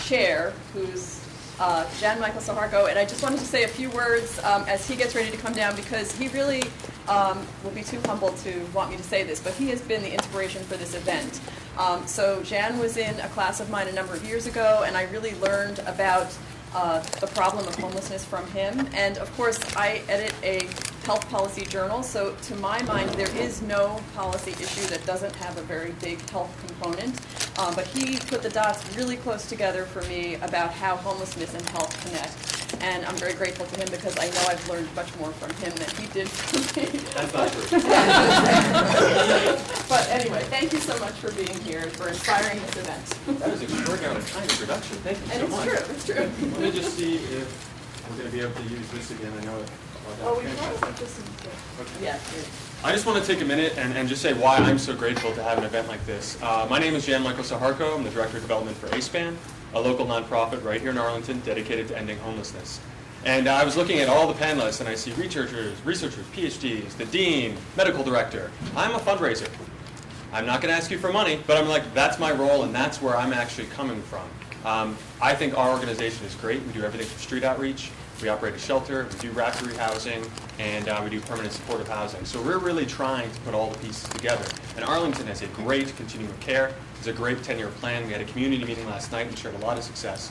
chair, who's Jan-Michael Sacharko, and I just wanted to say a few words as he gets ready to come down, because he really will be too humble to want me to say this, but he has been the inspiration for this event. So Jan was in a class of mine a number of years ago, and I really learned about the problem of homelessness from him. And of course, I edit a health policy journal, so to my mind, there is no policy issue that doesn't have a very big health component. But he put the dots really close together for me about how homelessness and health connect. And I'm very grateful to him because I know I've learned much more from him than he did from me. That's not true. But anyway, thank you so much for being here and for inspiring this event. That was extraordinarily kind introduction. Thank you so much. It's true. Let me just see if we're going to be able to use this again. I know it. Oh, we probably just yeah. I just want to take a minute and just say why I'm so grateful to have an event like this. My name is Jan-Michael Sacharko. I'm the Director of Development for ASPAN, a local nonprofit right here in Arlington dedicated to ending homelessness. And I was looking at all the panelists, and I see researchers, PhDs, the dean, medical director. I'm a fundraiser. I'm not going to ask you for money, but I'm like, that's my role, and that's where I'm actually coming from. I think our organization is great. We do everything from street outreach. We operate a shelter, we do rapid housing, and we do permanent supportive housing. So we're really trying to put all the pieces together. And Arlington has a great continuum of care. It's a great 10-year plan. We had a community meeting last night and shared a lot of success.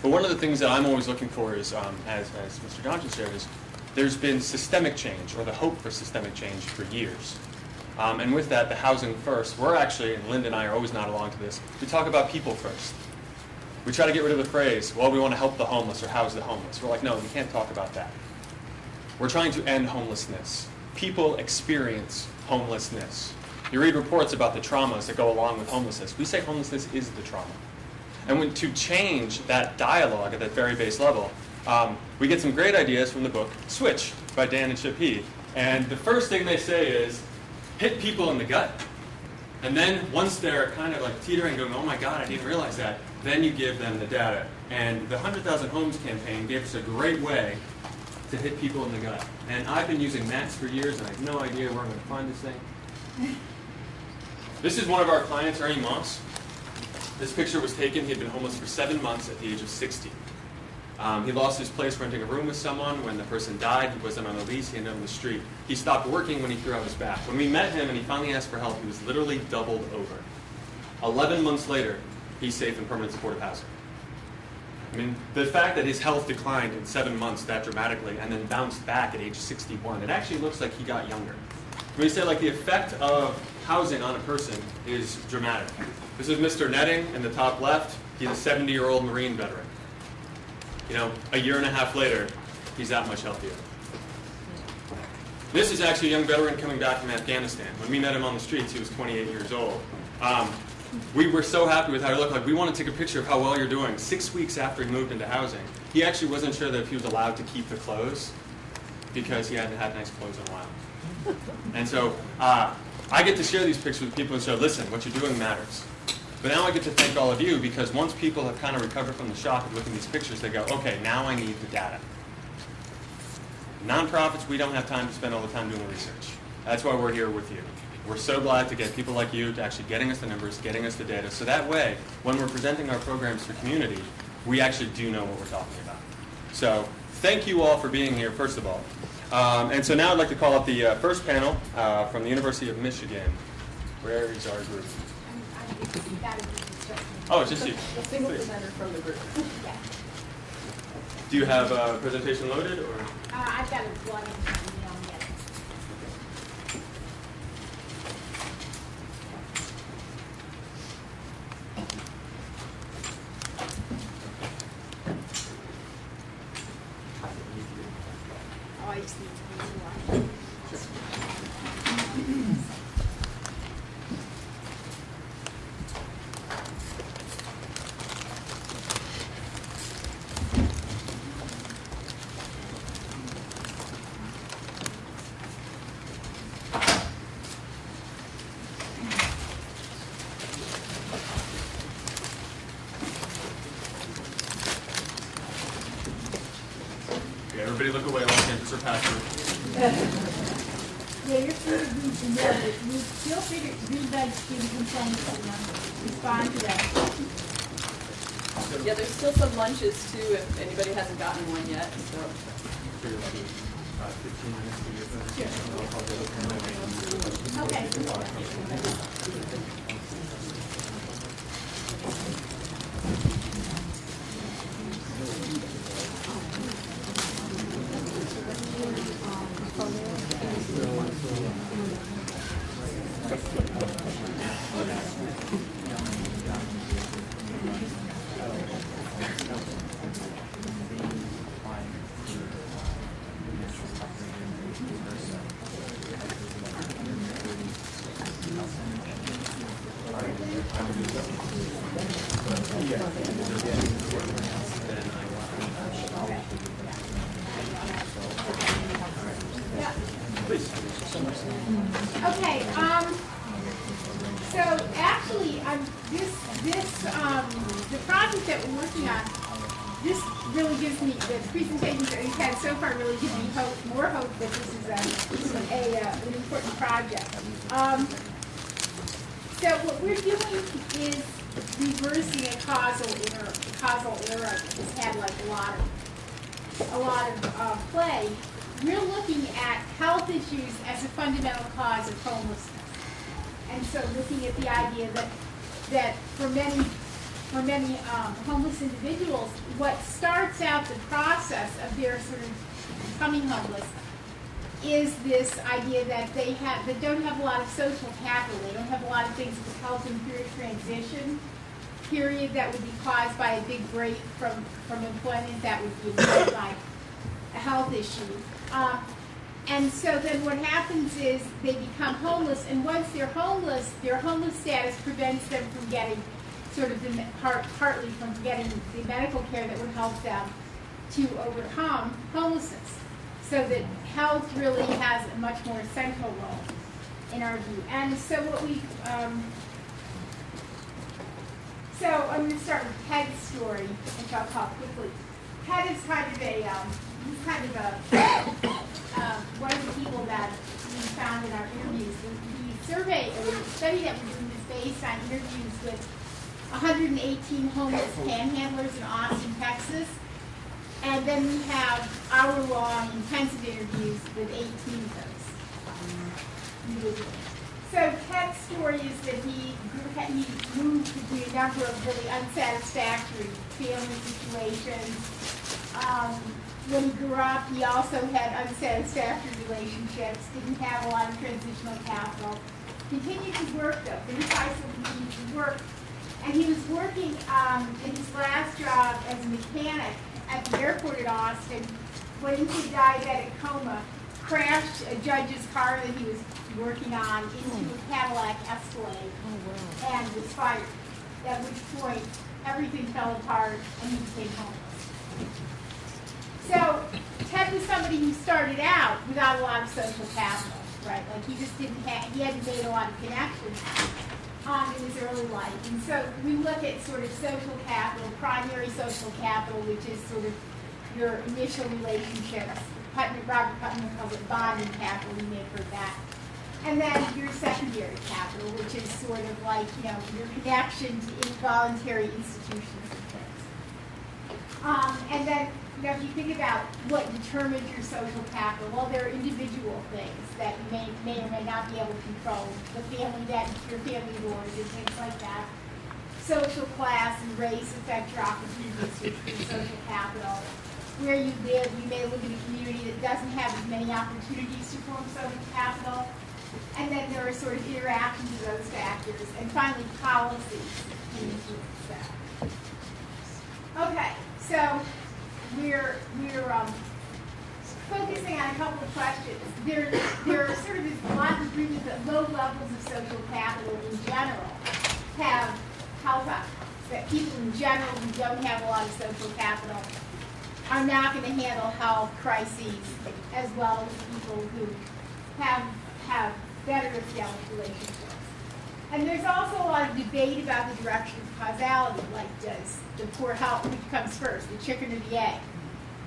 But one of the things that I'm always looking for is, as Mr. Johnson shared, is there's been systemic change, or the hope for systemic change, for years. And with that, the housing first. We're actually, and Linda and I are always not along to this, we talk about people first. We try to get rid of the phrase, well, we want to help the homeless or house the homeless. We're like, no, we can't talk about that. We're trying to end homelessness. People experience homelessness. You read reports about the traumas that go along with homelessness. We say homelessness is the trauma. And to change that dialogue at that very base level, we get some great ideas from the book Switch by Dan and Chip Heath. And the first thing they say is, hit people in the gut. And then once they're kind of like teetering, going, oh my God, I didn't realize that, then you give them the data. And the 100,000 Homes campaign gave us a great way to hit people in the gut. And I've been using Max for years, and I have no idea where I'm going to find this thing. This is one of our clients, Ernie Moss. This picture was taken. He had been homeless for 7 months at the age of 60. He lost his place renting a room with someone. When the person died, he wasn't on a lease. He ended up on the street. He stopped working when he threw out his back. When we met him and he finally asked for help, he was literally doubled over. 11 months later, he's safe in permanent supportive housing. I mean, the fact that his health declined in 7 months that dramatically and then bounced back at age 61, it actually looks like he got younger. When you say like the effect of housing on a person is dramatic. This is Mr. Netting in the top left. He's a 70-year-old Marine veteran. You know, a year and a half later, he's that much healthier. This is actually a young veteran coming back from Afghanistan. When we met him on the streets, he was 28 years old. We were so happy with how he looked. Like, we want to take a picture of how well you're doing. 6 weeks after he moved into housing, he actually wasn't sure that if he was allowed to keep the clothes because he hadn't had nice clothes in a while. And so I get to share these pictures with people and say, listen, what you're doing matters. But now I get to thank all of you, because once people have kind of recovered from the shock of looking at these pictures, they go, okay, now I need the data. Nonprofits, we don't have time to spend all the time doing the research. That's why we're here with you. We're so glad to get people like you to actually getting us the numbers, getting us the data, so that way, when we're presenting our programs for community, we actually do know what we're talking about. So thank you all for being here, first of all. And so now I'd like to call up the first panel from the University of Michigan. Where is our group? Oh, it's just you. A single presenter from the group. Yeah. Do you have a presentation loaded, or? I've got a one on yet. Oh, I just need to be one. Everybody look away like campus or password. Yeah, you're free to do some more, but we feel free to do that student complaints, respond to that. Yeah, there's still some lunches too if anybody hasn't gotten one yet. So. 15 minutes to get Okay. Okay, so actually, the project that we're working on, this really gives me, the presentations that we've had so far really give me hope, more hope that this is an important project. So what we're doing is reversing a causal error that's had like a lot of play. We're looking at health issues as a fundamental cause of homelessness. And so looking at the idea that for many homeless individuals, what starts out the process of their sort of becoming homeless is this idea that they don't have a lot of social capital. They don't have a lot of things to help them through a transition period that would be caused by a big break from employment that would be caused by a health issue. And so then what happens is they become homeless, and once they're homeless, their homeless status prevents them from getting partly from getting the medical care that would help them to overcome homelessness. So that health really has a much more central role in our view. And so what we, so I'm going to start with Ted's story, which I'll talk quickly. Ted is kind of one of the people that we found in our interviews. The study that we're doing is based on interviews with 118 homeless panhandlers in Austin, Texas. And then we have hour-long intensive interviews with 18 of those individuals. So Ted's story is that he moved through a number of really unsatisfactory family situations. When he grew up, he also had unsatisfactory relationships, didn't have a lot of transitional capital. Continued to work though, finished high school, continued to work. And he was working in his last job as a mechanic at the airport in Austin, went into a diabetic coma, crashed a judge's car that he was working on into a Cadillac Escalade, and was fired. At which point, everything fell apart and he became homeless. So, Ted was somebody who started out without a lot of social capital, right? Like he just didn't have, he hadn't made a lot of connections in his early life. And so we look at sort of social capital, primary social capital, which is sort of your initial relationships. Robert Putnam calls it bonding capital, you may have heard that. And then your secondary capital, which is sort of like, your connection to involuntary institutions and things. And then, if you think about what determines your social capital, well, there are individual things that you may or may not be able to control. The family that your family doors and things like that. Social class and race affect your opportunities to your social capital. Where you live, you may live in a community that doesn't have as many opportunities to form social capital. And then there are sort of interactions of those factors. And finally, policies can influence that. Okay, so we're focusing on a couple of questions. There are sort of a lot of agreement that low levels of social capital in general have health outcomes. That people in general who don't have a lot of social capital are not going to handle health crises as well as people who have better established relationships. And there's also a lot of debate about the direction of causality, like does the poor health, which comes first, the chicken or the egg?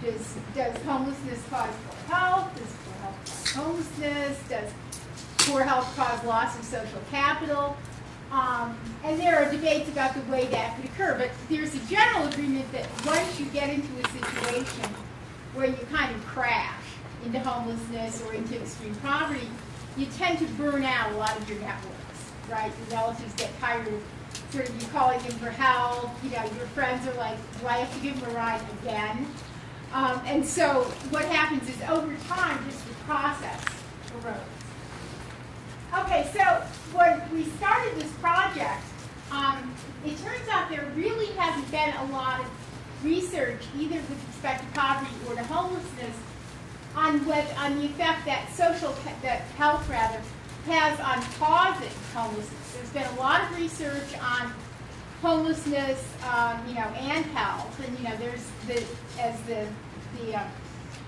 Does homelessness cause poor health? Does poor health cause homelessness? Does poor health cause loss of social capital? And there are debates about the way that could occur, but there's a general agreement that once you get into a situation where you kind of crash into homelessness or into extreme poverty, you tend to burn out a lot of your networks, right? Your relatives get tired of sort of you calling in for help. You know, your friends are like, do I have to give them a ride again? And so what happens is over time, just the process erodes. Okay, so when we started this project, it turns out there really hasn't been a lot of research, either with respect to poverty or to homelessness, on the effect that health has on causing homelessness. There's been a lot of research on homelessness, and health, and there's as the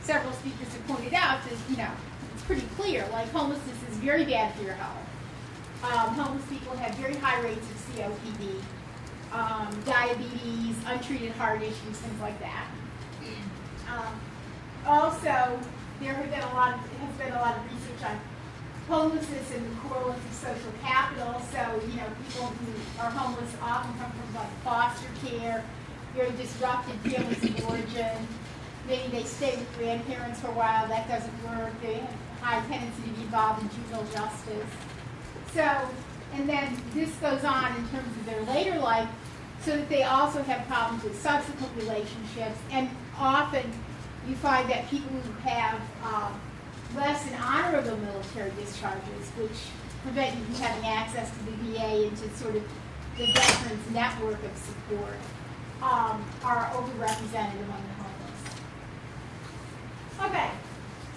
several speakers have pointed out, it's pretty clear. Like homelessness is very bad for your health. Homeless people have very high rates of COPD, diabetes, untreated heart issues, things like that. Also, there has been a lot of research on homelessness and the correlates of social capital. So, people who are homeless often come from like foster care, very disrupted families of origin. Maybe they stay with grandparents for a while. That doesn't work. They have high tendency to be involved in juvenile justice. So, and then this goes on in terms of their later life, so that they also have problems with subsequent relationships. And often you find that people who have less than honorable military discharges, which prevent you from having access to the VA and to sort of the veterans network of support, are overrepresented among the homeless. Okay,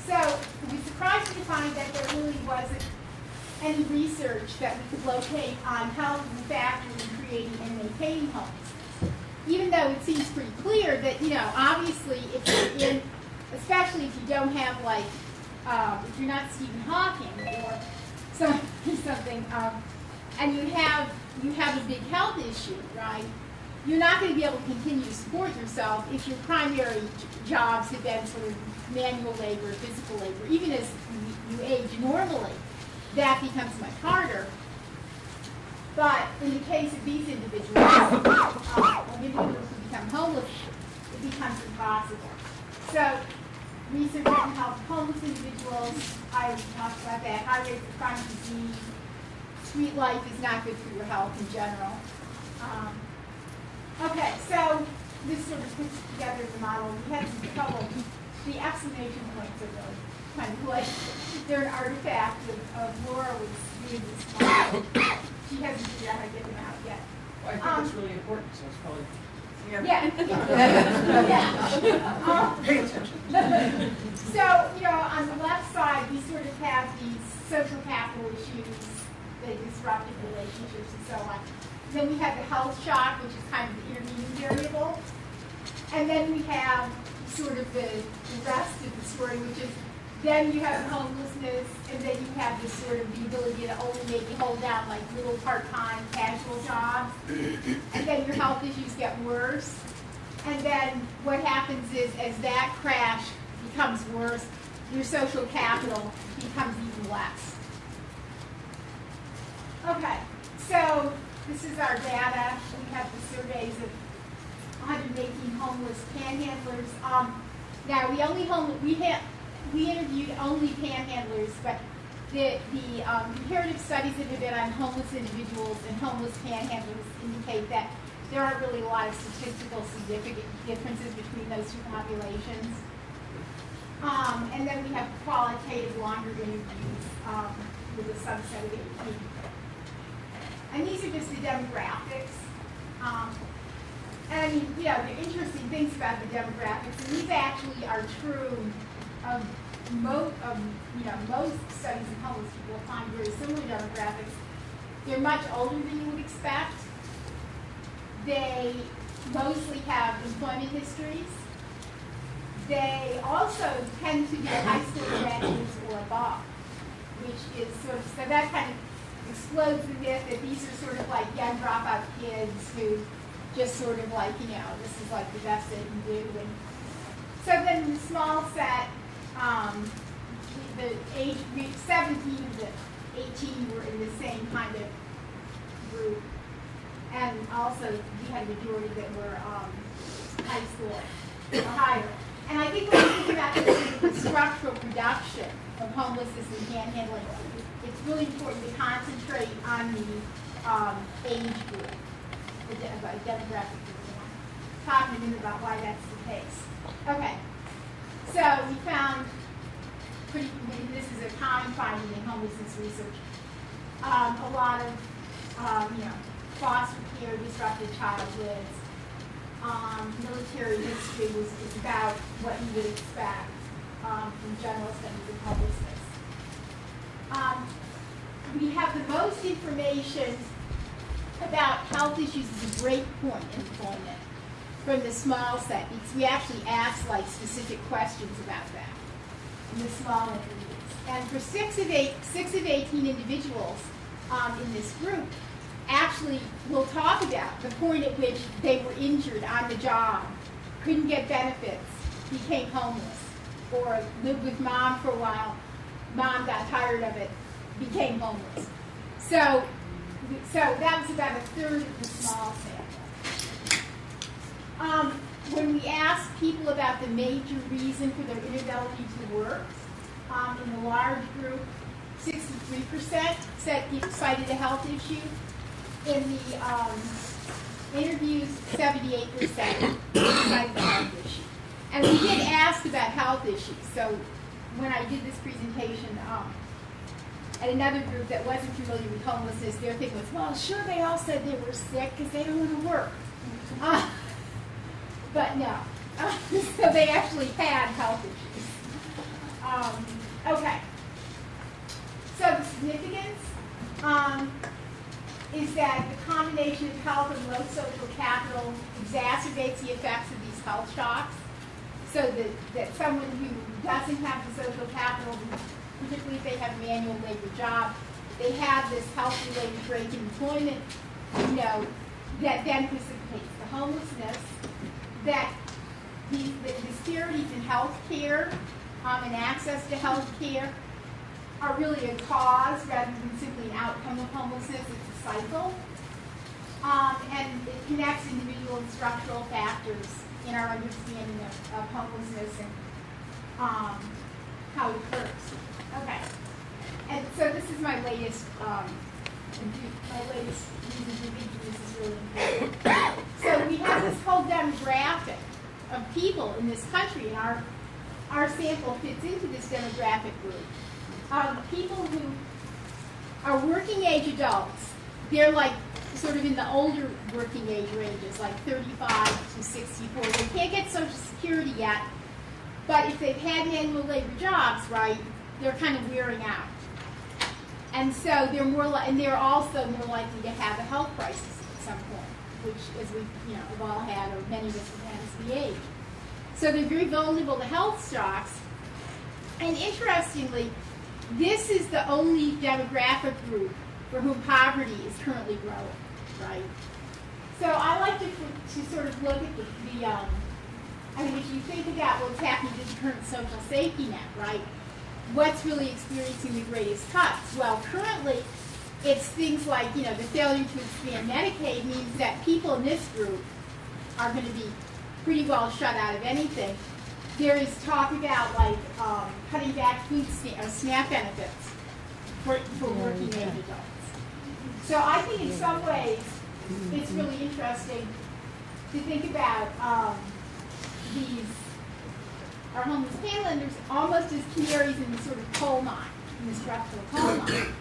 so it was surprising to find that there really wasn't any research that we could locate on health as a factor in creating and maintaining homelessness. Even though it seems pretty clear that, obviously if you're in, especially if you don't have like, if you're not Stephen Hawking or something, and you have a big health issue, right? You're not going to be able to continue to support yourself if your primary jobs have been sort of manual labor, physical labor. Even as you age normally, that becomes much harder. But in the case of these individuals, individuals who become homeless, it becomes impossible. So, research on health of homeless individuals, I already talked about that, high rates of chronic disease, street life is not good for your health in general. Okay, so this sort of puts together the model. We had some trouble. The exclamation points are really kind of like, they're an artifact of Laura was doing this model. She hasn't figured out how to get them out yet. Well, I think it's really important, so it's probably Pay attention. So, on the left side, we sort of have these social capital issues, the disrupted relationships, and so on. Then we have the health shock, which is kind of the intervening variable. And then we have sort of the rest of the story, which is then you have homelessness, and then you have this sort of the ability to only maybe hold down like little part-time casual jobs. And then your health issues get worse. And then what happens is as that crash becomes worse, your social capital becomes even less. Okay, so this is our data. We have the surveys of 118 homeless panhandlers. Now we interviewed only panhandlers, but the comparative studies that have been on homeless individuals and homeless panhandlers indicate that there aren't really a lot of statistical significant differences between those two populations. And then we have qualitative longer interviews with a subset of 18. And these are just the demographics. And I mean, the interesting things about the demographics, and these actually are true of most studies of homeless people find very similar demographics. They're much older than you would expect. They mostly have employment histories. They also tend to be high school graduates or above, which is sort of, so that kind of explodes the myth that these are sort of like young dropout kids who just sort of like, this is like the best they can do. And so then the small set, the age, 17 of the 18 were in the same kind of group, and also we had a majority that were high school or higher. And I think when you think about the structural production of homelessness and panhandling, it's really important to concentrate on the age group, the demographic group. Talking a minute about why that's the case. Okay, so we found this is a common finding in homelessness research. A lot of foster care, disrupted childhoods, military history is about what you would expect from general studies of homelessness. We have the most information about health issues as a breakpoint employment from the small set, because we actually asked specific questions about that in the small interviews. And for 6 of 18 individuals in this group, actually will talk about the point at which they were injured on the job, couldn't get benefits, became homeless, or lived with mom for a while, mom got tired of it, became homeless. So that was about a third of the small sample. When we asked people about the major reason for their inability to work, in the large group, 63% cited a health issue. In the interviews, 78% cited a health issue. And we did ask about health issues. So when I did this presentation at another group that wasn't familiar with homelessness, their thing was, well, sure, they all said they were sick because they don't want to work. But no. So they actually had health issues. Okay. So the significance is that the combination of health and low social capital exacerbates the effects of these health shocks. So that someone who doesn't have the social capital, particularly if they have a manual labor job, they have this health-related break in employment, that then precipitates the homelessness, that the disparities in health care and access to health care are really a cause rather than simply an outcome of homelessness. It's a cycle. And it connects individual and structural factors in our understanding of homelessness and how it occurs. Okay. And so this is my latest reason to think this is really important. So we have this whole demographic of people in this country, and our sample fits into this demographic group. People who are working age adults, they're sort of in the older working age ranges, 35 to 64. They can't get Social Security yet, but if they've had manual labor jobs, right, they're kind of wearing out. And so they're also more likely to have a health crisis at some point, which, as we have all had, or many of us have had as we age. So they're very vulnerable to health shocks. And interestingly, this is the only demographic group for whom poverty is currently growing, right? So I like to sort of look at if you think about what's happening to the current social safety net, right? What's really experiencing the greatest cuts? Well, currently, it's things like, the failure to expand Medicaid means that people in this group are going to be pretty well shut out of anything. There is talk about cutting back food SNAP benefits for working age adults. So I think in some ways it's really interesting to think about our homeless panhandlers almost as canaries in the sort of coal mine, in the structural coal mine.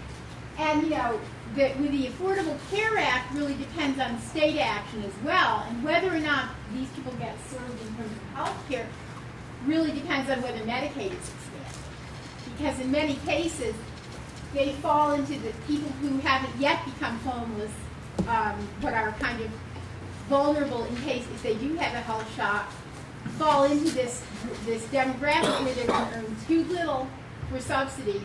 And with the Affordable Care Act really depends on state action as well, and whether or not these people get served in terms of health care really depends on whether Medicaid is expanded. Because in many cases, they fall into the people who haven't yet become homeless, but are kind of vulnerable in case if they do have a health shock, fall into this demographic where they're going to earn too little for subsidies,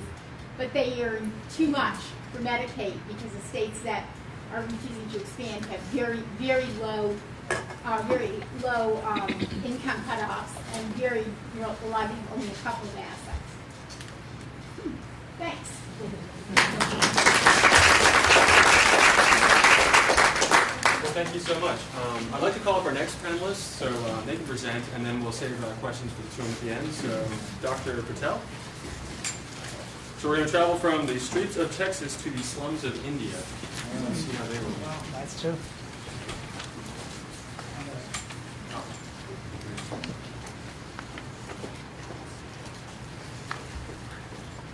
but they earn too much for Medicaid because the states that are refusing to expand have very, very low income cutoffs and a lot of them only a couple of assets. Thanks. Thank you so much. I'd like to call up our next panelists, so they can present, and then we'll save questions for the two at the end. So, Dr. Patel. So we're going to travel from the streets of Texas to the slums of India. Let's see how they roll. That's true.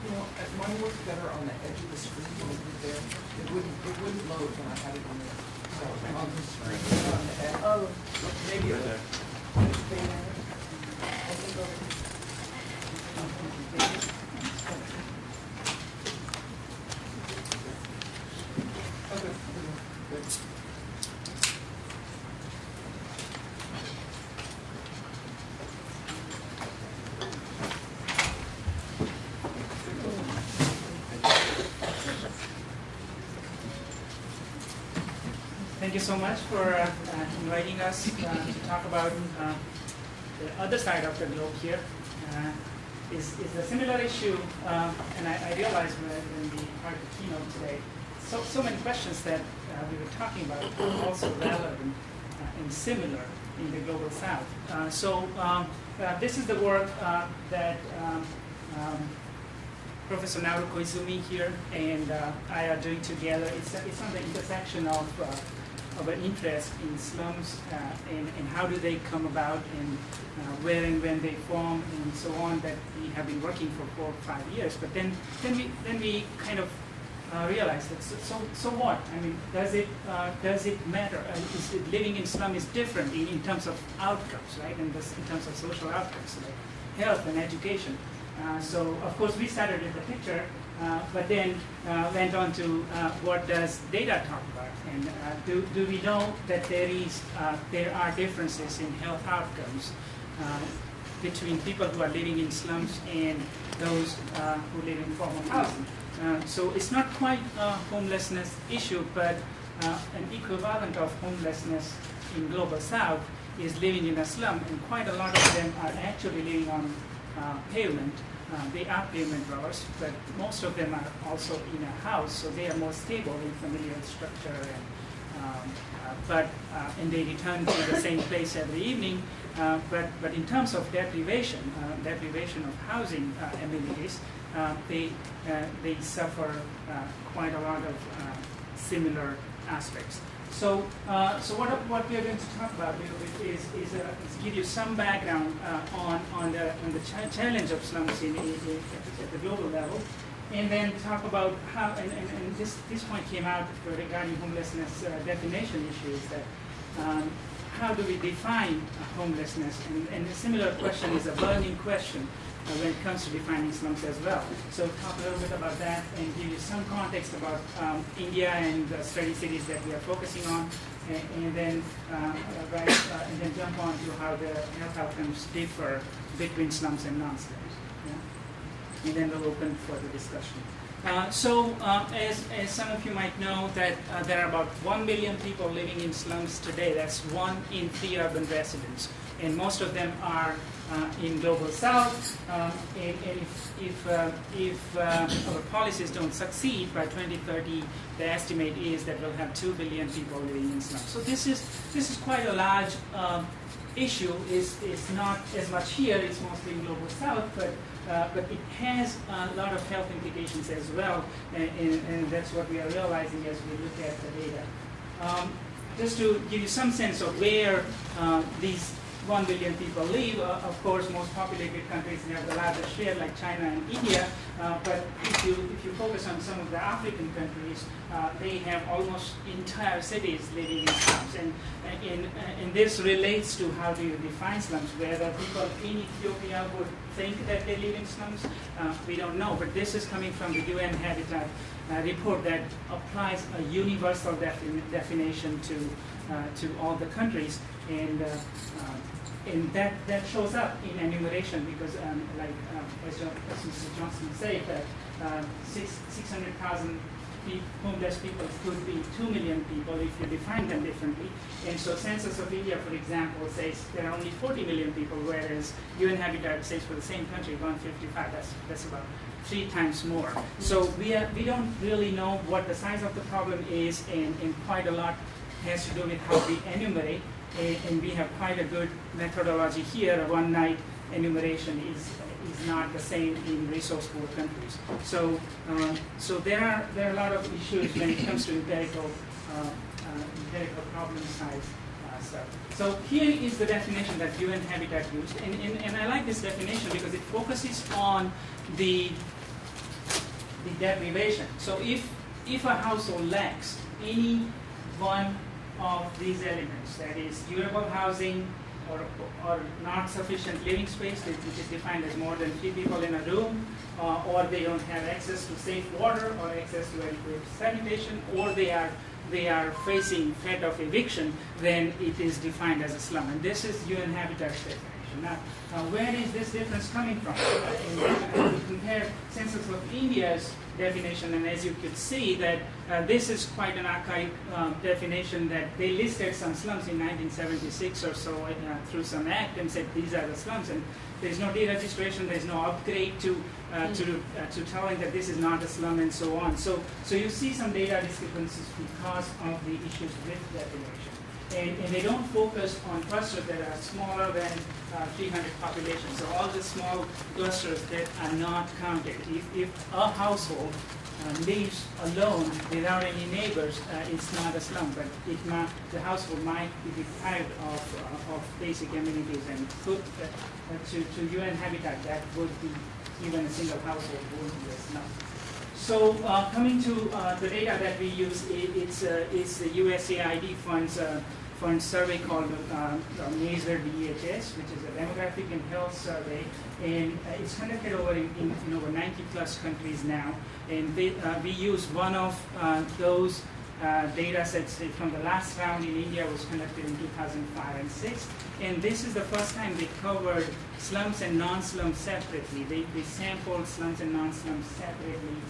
You know, mine worked better on the edge of the screen over there. It wouldn't load when I had it on the screen, on the edge. Oh, Maybe Right there. Okay. Good. Thank you so much for inviting us to talk about the other side of the globe here. Is a similar issue, and I realized when we heard the keynote today, so many questions that we were talking about are also relevant and similar in the global south. This is the work that Professor Naoru Koizumi here and I are doing together. It's on the intersection of an interest in slums and how do they come about and where and when they form and so on, that we have been working for 4 or 5 years. But then we kind of realized that so what? I mean, does it matter? Living in slum is different in terms of outcomes, right? And in terms of social outcomes, like health and education. So of course we started with the picture, but then went on to what does data talk about, and do we know that there are differences in health outcomes between people who are living in slums and those who live in formal housing. So it's not quite a homelessness issue, but an equivalent of homelessness in Global South is living in a slum, and quite a lot of them are actually living on pavement. They are pavement dwellers, but most of them are also in a house, so they are more stable in familiar structure, and they return to the same place every evening. But in terms of deprivation of housing amenities, they suffer quite a lot of similar aspects. So what we are going to talk about is give you some background on the challenge of slums at the global level, and then talk about how, and this point came out regarding homelessness definition issues, that how do we define homelessness, and a similar question is a burning question when it comes to defining slums as well. So talk a little bit about that and give you some context about India and the study cities that we are focusing on, and then jump on to how the health outcomes differ between slums and non-slums. Yeah? And then we'll open for the discussion. As some of you might know, that there are about 1 million people living in slums today. That's 1 in 3 urban residents, and most of them are in Global South. And if our policies don't succeed by 2030, the estimate is that we'll have 2 billion people living in slums. So this is quite a large issue. It's not as much here. It's mostly in Global South, but it has a lot of health implications as well, and that's what we are realizing as we look at the data. Just to give you some sense of where these 1 billion people live, of course, most populated countries have the largest share, like China and India. But if you focus on some of the African countries, they have almost entire cities living in slums, and this relates to how do you define slums. Whether people in Ethiopia would think that they live in slums, we don't know. But this is coming from the UN Habitat report that applies a universal definition to all the countries, and that shows up in enumeration, because as Mr. Johnson said, that 600,000 homeless people could be 2 million people if you define them differently. And so Census of India, for example, says there are only 40 million people, whereas UN Habitat says for the same country 155. That's about 3 times more. So we don't really know what the size of the problem is, and quite a lot has to do with how we enumerate, and we have quite a good methodology here. One night enumeration is not the same in resource-poor countries. So there are a lot of issues when it comes to empirical problem size stuff. So here is the definition that UN Habitat used, and I like this definition because it focuses on the deprivation. So if a household lacks any one of these elements, that is durable housing or not sufficient living space, which is defined as more than 3 people in a room, or they don't have access to safe water or access to adequate sanitation, or they are facing threat of eviction, then it is defined as a slum. And this is UN Habitat's definition. Now, where is this difference coming from? And we compare Census of India's definition, and as you could see that this is quite an archaic definition that they listed some slums in 1976 or so through some act and said these are the slums, and there's no deregistration, there's no upgrade to telling that this is not a slum and so on. So you see some data discrepancies because of the issues with definition. And they don't focus on clusters that are smaller than 300 population. So all the small clusters that are not counted. If a household lives alone without any neighbors, it's not a slum, but the household might be deprived of basic amenities, and to UN Habitat, that would be even a single household would be a slum. So coming to the data that we use, it's the USAID funds survey called MASER DHS, which is a demographic and health survey, and it's conducted in over 90 plus countries now. And we use one of those data sets from the last round in India, was conducted in 2005 and 6. And this is the first time they covered slums and non-slums separately. They sampled slums and non-slums separately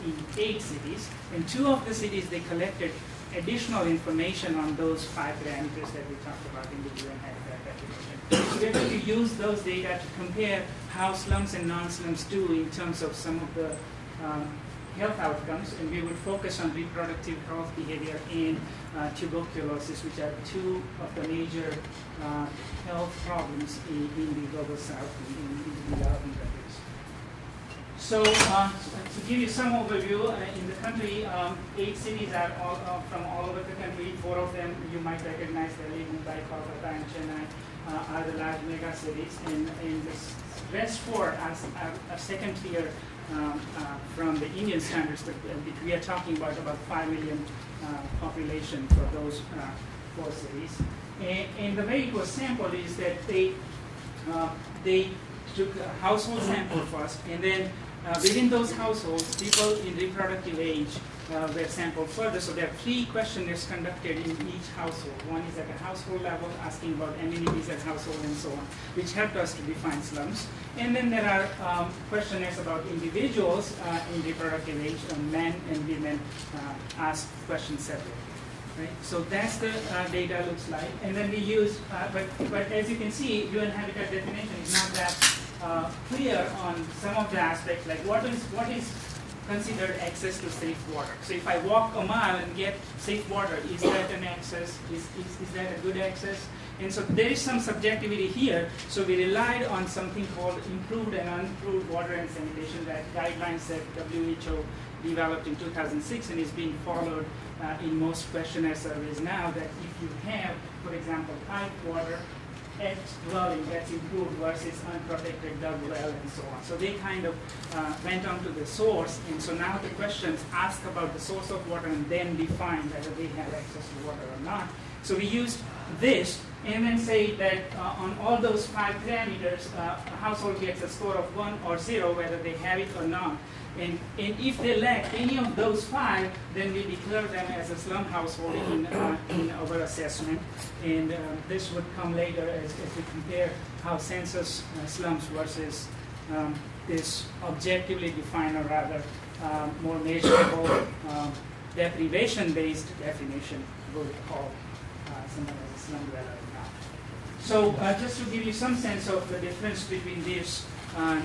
in 8 cities. In 2 of the cities, they collected additional information on those 5 parameters that we talked about in the UN Habitat definition. So we're going to use those data to compare how slums and non-slums do in terms of some of the health outcomes, and we would focus on reproductive health behavior and tuberculosis, which are 2 of the major health problems in the global south, in the developing countries. So to give you some overview, in the country, 8 cities are all, from all over the country. 4 of them you might recognize: Delhi, Mumbai, Kolkata, and Chennai are the large mega cities, and the rest 4 are second tier from the Indian standards. But we are talking about 5 million population for those 4 cities. And the way it was sampled is that they took a household sample first, and then within those households, people in reproductive age were sampled further. So there are 3 questionnaires conducted in each household. One is at a household level, asking about amenities at household and so on, which helped us to define slums. And then there are questionnaires about individuals in reproductive age, men and women asked questions separately. Right? So that's the data looks like. And then we use, but as you can see, UN Habitat definition is not that clear on some of the aspects, like what is considered access to safe water. So if I walk a mile and get safe water, is that an access? Is that a good access? And so there is some subjectivity here. So we relied on something called improved and unimproved water and sanitation, that guidelines that WHO developed in 2006 and is being followed in most questionnaire surveys now, that if you have, for example, piped water at dwelling, that's improved versus unprotected dug well and so on. So they kind of went on to the source, and so now the questions ask about the source of water and then define whether they have access to water or not. So we used this and then say that on all those 5 parameters, a household gets a score of 1 or 0, whether they have it or not. And if they lack any of those 5, then we declare them as a slum household in our assessment. And this would come later as we compare how census slums versus this objectively defined, or rather more measurable deprivation-based definition would call someone as a slum dweller or not. So just to give you some sense of the difference between these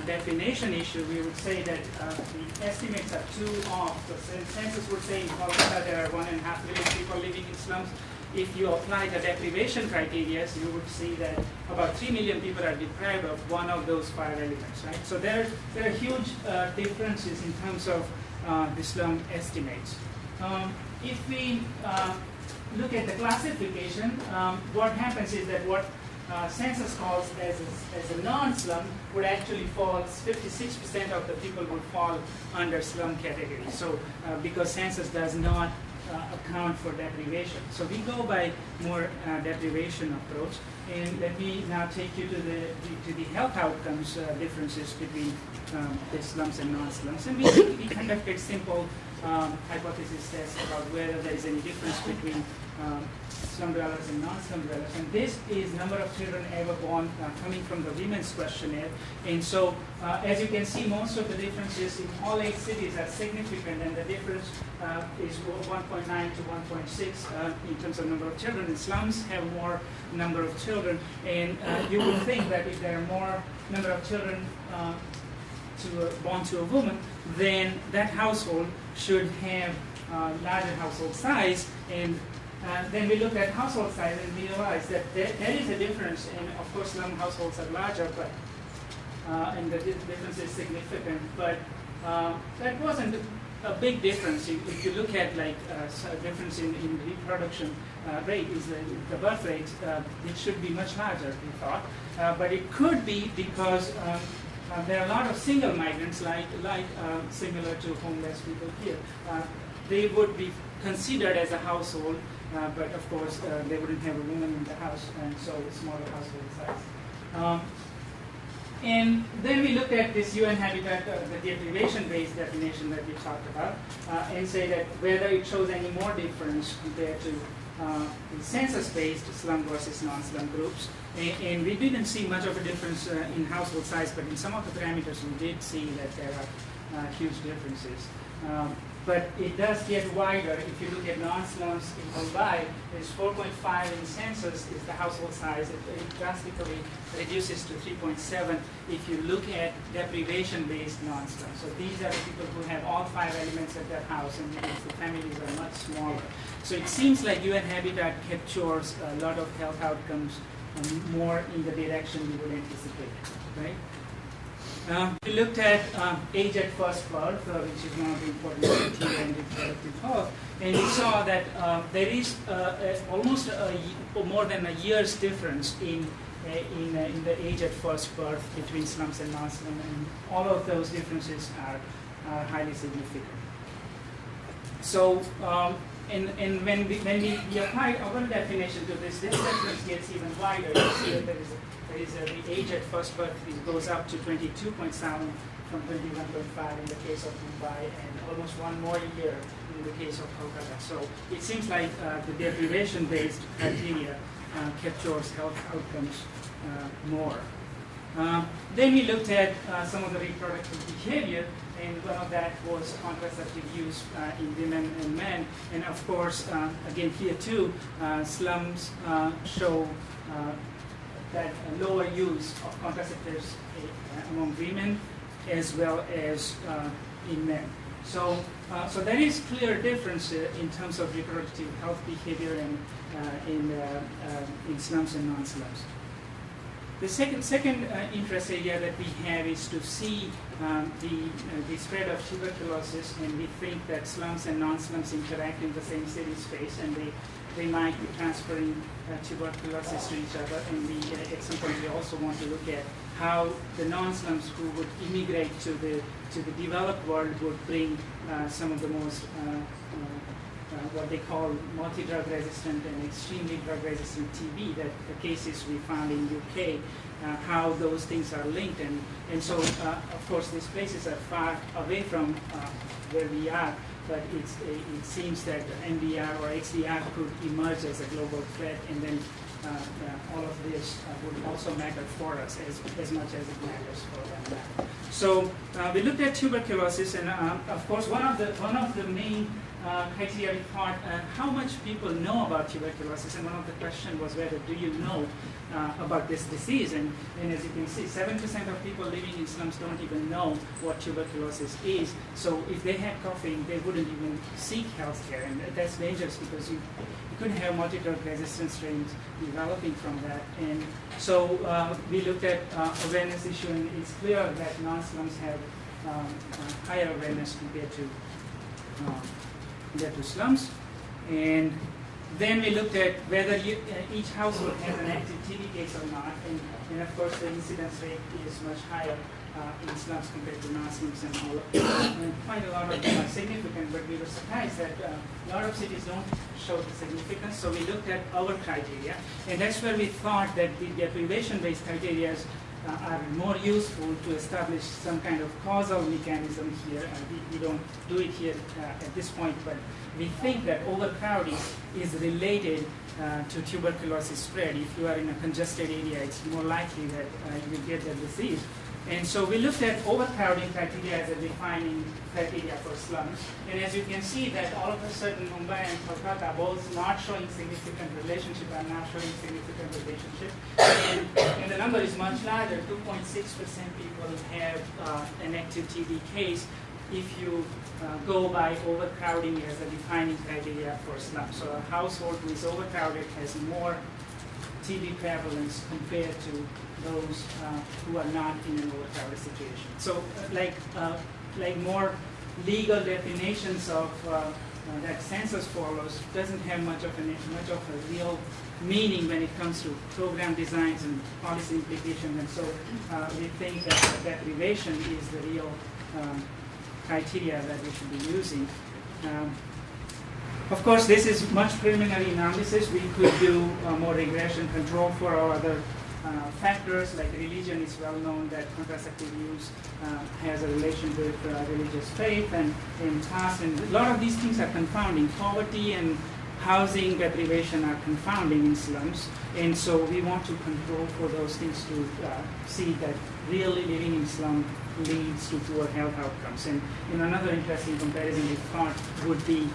definition issue, we would say that the estimates are too off. The census would say in Kolkata there are 1.5 million people living in slums. if you apply the deprivation criteria, you would see that about 3 million people are deprived of one of those 5 elements, right? So there are huge differences in terms of the slum estimates. If we look at the classification, what happens is that what census calls as a non-slum would actually fall, 56% of the people would fall under slum category. So because census does not account for deprivation. So we go by more deprivation approach. And let me now take you to the health outcomes differences between the slums and non-slums. And we conducted simple hypothesis tests about whether there is any difference between slum dwellers and non-slum dwellers. And this is number of children ever born coming from the women's questionnaire. And so, as you can see, most of the differences in all 8 cities are significant, and the difference is 1.9 to 1.6 in terms of number of children. And slums have more number of children, and you would think that if there are more number of children born to a woman, then that household should have larger household size. And then we looked at household size and we realized that there is a difference, and of course slum households are larger, but and the difference is significant, but that wasn't a big difference. If you look at like a difference in reproduction rate, is the birth rate, it should be much larger, we thought, but it could be because there are a lot of single migrants, like similar to homeless people here. They would be considered as a household, but of course they wouldn't have a woman in the house, and so smaller household size. And then we looked at this UN Habitat, the deprivation-based definition that we talked about, and say that whether it shows any more difference compared to the census-based slum versus non-slum groups. And we didn't see much of a difference in household size, but in some of the parameters we did see that there are huge differences. But it does get wider. If you look at non-slums in Mumbai, it's 4.5 in census is the household size. It drastically reduces to 3.7 if you look at deprivation-based non-slums. So these are the people who have all 5 elements at their house, and the families are much smaller. So it seems like UN Habitat captures a lot of health outcomes more in the direction we would anticipate, right? We looked at age at first birth, which is one of the important criteria in reproductive health, and we saw that there is almost more than a year's difference in the age at first birth between slums and non-slum, and all of those differences are highly significant. So, and when we apply our definition to this difference gets even wider. You see that there is the age at first birth goes up to 22.7 from 21.5 in the case of Mumbai, and almost 1 more year in the case of Kolkata. So it seems like the deprivation-based criteria captures health outcomes more. Then we looked at some of the reproductive behavior, and one of that was contraceptive use in women and men. And of course, again here too, slums show that lower use of contraceptives among women as well as in men. So there is clear difference in terms of reproductive health behavior in slums and non-slums. The second interest area that we have is to see the spread of tuberculosis, and we think that slums and non-slums interact in the same city space, and they might be transferring tuberculosis to each other. And we, at some point, we also want to look at how the non-slums who would immigrate to the developed world would bring some of the most what they call multi-drug resistant and extremely drug resistant TB, that the cases we found in UK, how those things are linked. And so, of course, these places are far away from where we are, but it seems that MDR or XDR could emerge as a global threat, and then all of this would also matter for us as much as it matters for them. So we looked at tuberculosis, and of course one of the main criteria, we thought how much people know about tuberculosis, and one of the questions was whether do you know about this disease, and as you can see, 7% of people living in slums don't even know what tuberculosis is. So if they had coughing, they wouldn't even seek health care, and that's dangerous because you could have multi-drug resistant strains developing from that. And so we looked at awareness issue, and it's clear that non-slums have higher awareness compared to slums. And then we looked at whether each household has an active TB case or not, and of course the incidence rate is much higher in slums compared to non-slums and all of them. And quite a lot of them are significant, but we were surprised that a lot of cities don't show the significance, so we looked at our criteria, and that's where we thought that the deprivation-based criteria are more useful to establish some kind of causal mechanism here. We don't do it here at this point, but we think that overcrowding is related to tuberculosis spread. If you are in a congested area, it's more likely that you will get the disease. And so we looked at overcrowding criteria as a defining criteria for slums. And as you can see that all of a sudden Mumbai and Kolkata both not showing significant relationship are not showing significant relationship. And the number is much larger. 2.6% people have an active TB case if you go by overcrowding as a defining criteria for slums. So a household who is overcrowded has more TB prevalence compared to those who are not in an overcrowded situation. So like more legal definitions of that census follows doesn't have much of a real meaning when it comes to program designs and policy implications, and so we think that deprivation is the real criteria that we should be using. Of course, this is much preliminary analysis. We could do more regression control for our other factors, like religion. Is well known that contraceptive use has a relation with religious faith and class, and a lot of these things are confounding. Poverty and housing deprivation are confounding in slums, and so we want to control for those things to see that really living in slum leads to poor health outcomes. And another interesting comparison we thought would be,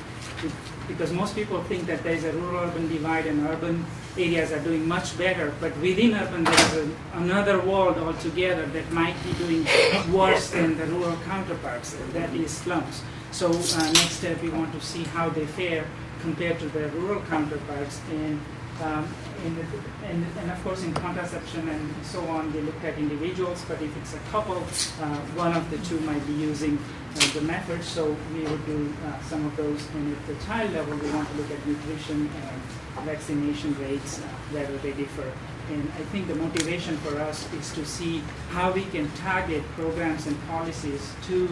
because most people think that there is a rural-urban divide and urban areas are doing much better, but within urban there is another world altogether that might be doing worse than the rural counterparts, that is slums. So next step we want to see how they fare compared to their rural counterparts, and of course in contraception and so on we look at individuals, but if it's a couple, one of the two might be using the method, so we would do some of those. And at the child level we want to look at nutrition and vaccination rates, whether they differ. And I think the motivation for us is to see how we can target programs and policies to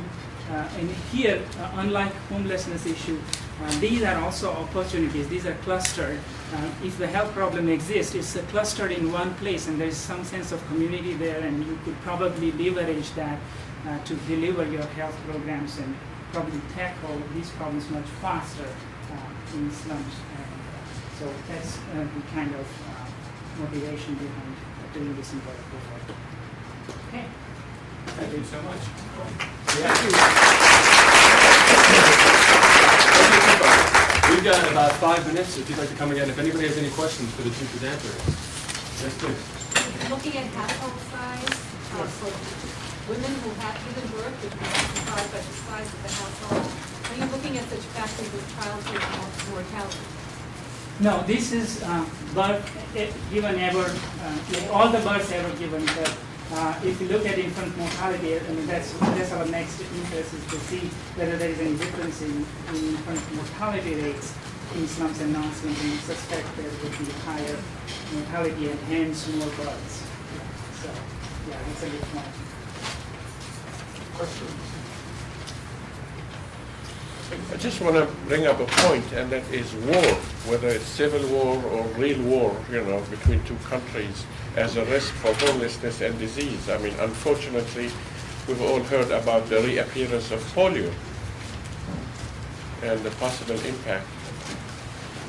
and here, unlike homelessness issue, these are also opportunities. These are clustered. If the health problem exists, it's clustered in one place, and there is some sense of community there, and you could probably leverage that to deliver your health programs and probably tackle these problems much faster in slums. So that's the kind of motivation behind doing this in Breakpoint. Okay. Thank you so much. We've got about 5 minutes if you'd like to come again. If anybody has any questions for the two presenters. Yes, please. Looking at household size, for women who have given birth, which is specified by the size of the household, are you looking at such factors as childhood mortality? No, this is birth given ever, all the births ever given. If you look at infant mortality, I mean that's our next interest, is to see whether there is any difference in infant mortality rates in slums and non-slums, and we suspect there would be higher mortality and hence more births. So, yeah, that's a good point. I just want to bring up a point, and that is war, whether it's civil war or real war, between two countries, as a risk for homelessness and disease. I mean, unfortunately, we've all heard about the reappearance of polio and the possible impact.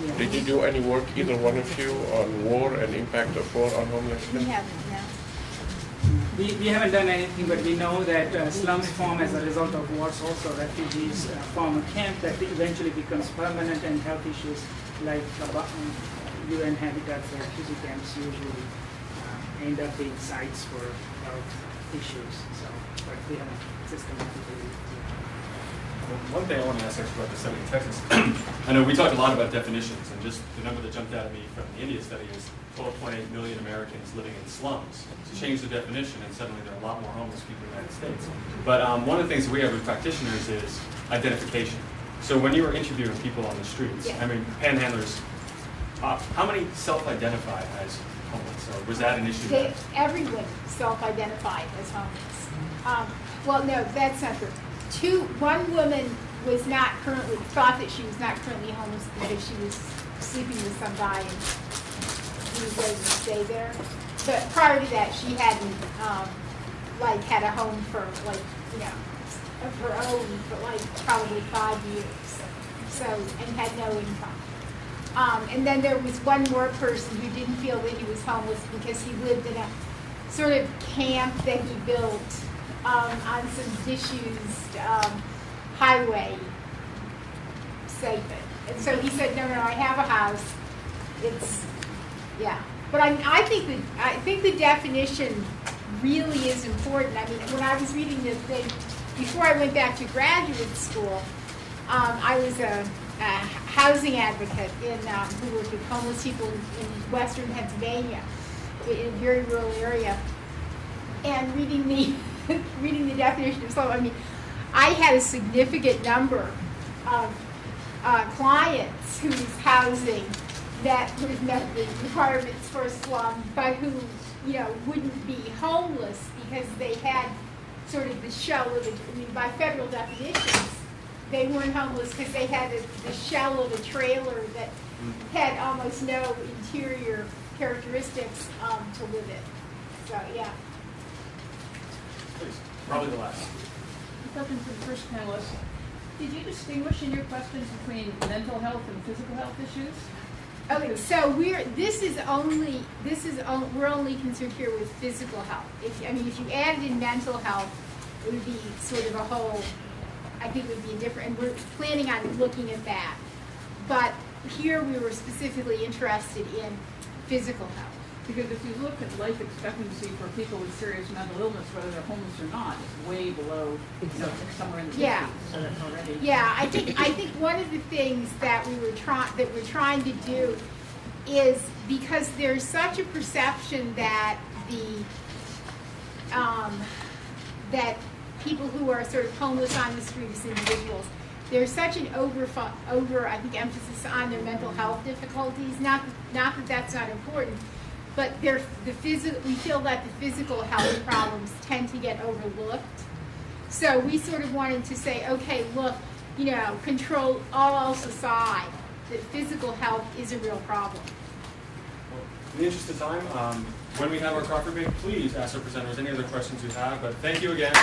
Yeah. Did you do any work, either one of you, on war and impact of war on homelessness? We haven't, no. We haven't done anything, but we know that slums form as a result of wars. Also, refugees form a camp that eventually becomes permanent, and health issues like UN Habitat for Refugee camps usually end up being sites for health issues. So, but we haven't systematically. One thing I want to ask actually about the study in Texas. I know we talked a lot about definitions, and just the number that jumped out at me from the India study is 12.8 million Americans living in slums. To change the definition, and suddenly there are a lot more homeless people in the United States. But one of the things that we have with practitioners is identification. So when you were interviewing people on the streets, Yeah. I mean, panhandlers, how many self-identify as homeless? Or was that an issue? Everyone self-identified as homeless. Well, no, that's not true. One woman was not currently, thought that she was not currently homeless because she was sleeping with some guy and he was ready to stay there. But prior to that, she hadn't, had a home for, of her own for, probably 5 years. So, and had no income. And then there was one more person who didn't feel that he was homeless because he lived in a sort of camp that he built on some disused highway segment. And so he said, no, I have a house. But I think the definition really is important. I mean, when I was reading this thing, before I went back to graduate school, I was a housing advocate who worked with homeless people in western Pennsylvania, in a very rural area. And reading the definition of slum, I mean, I had a significant number of clients whose housing that would have met the requirements for a slum, but who, wouldn't be homeless because they had sort of the shell of by federal definitions, they weren't homeless because they had the shell of a trailer that had almost no interior characteristics to live in. So, yeah. Please, probably the last. Question for the first panelist. Did you distinguish in your questions between mental health and physical health issues? Okay, so we're only concerned here with physical health. If you added in mental health, it would be sort of a whole, I think it would be a different, and we're planning on looking at that. But here we were specifically interested in physical health. Because if you look at life expectancy for people with serious mental illness, whether they're homeless or not, it's way below, somewhere in the 50s already. Yeah, I think one of the things that we're trying to do is, because there's such a perception that that people who are sort of homeless on the street as individuals, there's such an over I think emphasis on their mental health difficulties. Not that that's not important. But we feel that the physical health problems tend to get overlooked. So we sort of wanted to say, okay, look, control all else aside, that physical health is a real problem. Well, in the interest of time, when we have our coffee break, please ask our presenters any other questions you have. But thank you again.